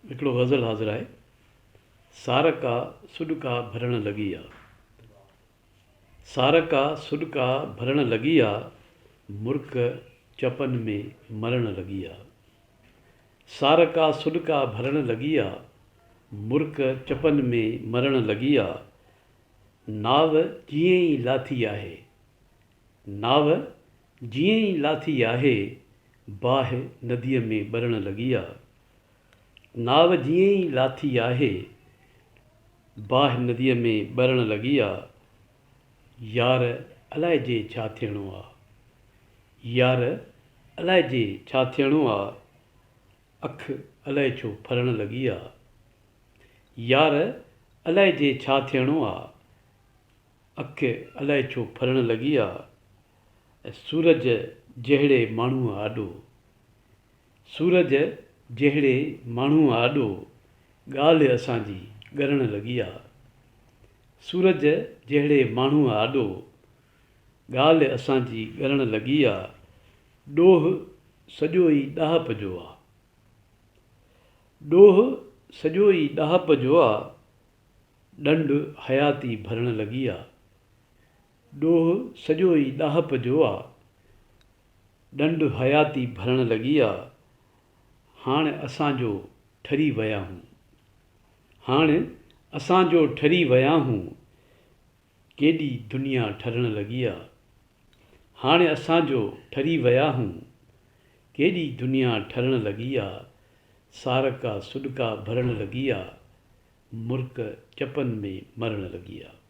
हिकिड़ो ग़ज़ल हाज़िर आहे। सारका सुॾका भरण लॻी आहे। सारका सुॾका भरण लॻी आहे, मुर्ख चपन में मरण लॻी आहे। सारका सुॾका भरण लॻी आहे, मुर्ख चपन में मरण लॻी आहे। नाव जीअं ई लाथी आहे, नाव जीअं ई लाथी आहे, बाहि नदीअ में ॿरण लॻी आहे। नाव जीअं ई लाथी आहे, बाहि नदीअ में ॿरण लॻी आहे। यार अलाए जे छा थियणो आहे, यार अलाए जे छा थियणो आहे, अखि अलाए छो फरण लॻी आहे। यार अलाए जे छा थियणो आहे, अखि अलाए छो फरण लॻी आहे। सूरज जहिड़े माण्हूअ आॾो, सूरज जहिड़े माण्हूअ आॾो, ॻाल्हि असांजी ॻरण लॻी आहे। सूरज जहिड़े माण्हूअ आॾो, ॻाल्हि असांजी ॻरण लॻी आहे। ॾोहु सॼो ई ॾाहप जो आहे, ॾोहु सॼो ई ॾाहप जो आहे, ॾंड हयाती भरण लॻी आहे। ॾोहु सॼो ई ॾाहप जो आहे, ॾंड हयाती भरण लॻी आहे। हाणे असांजो ठरी विया हूं, हाणे असांजो ठरी विया हूं, केॾी दुनिया ठरण लॻी आहे। हाणे असांजो ठरी विया हूं, केॾी दुनिया ठरण लॻी आहे। सारका सुॾका भरण लॻी आहे, मुर्ख चपन में मरण लॻी आहे।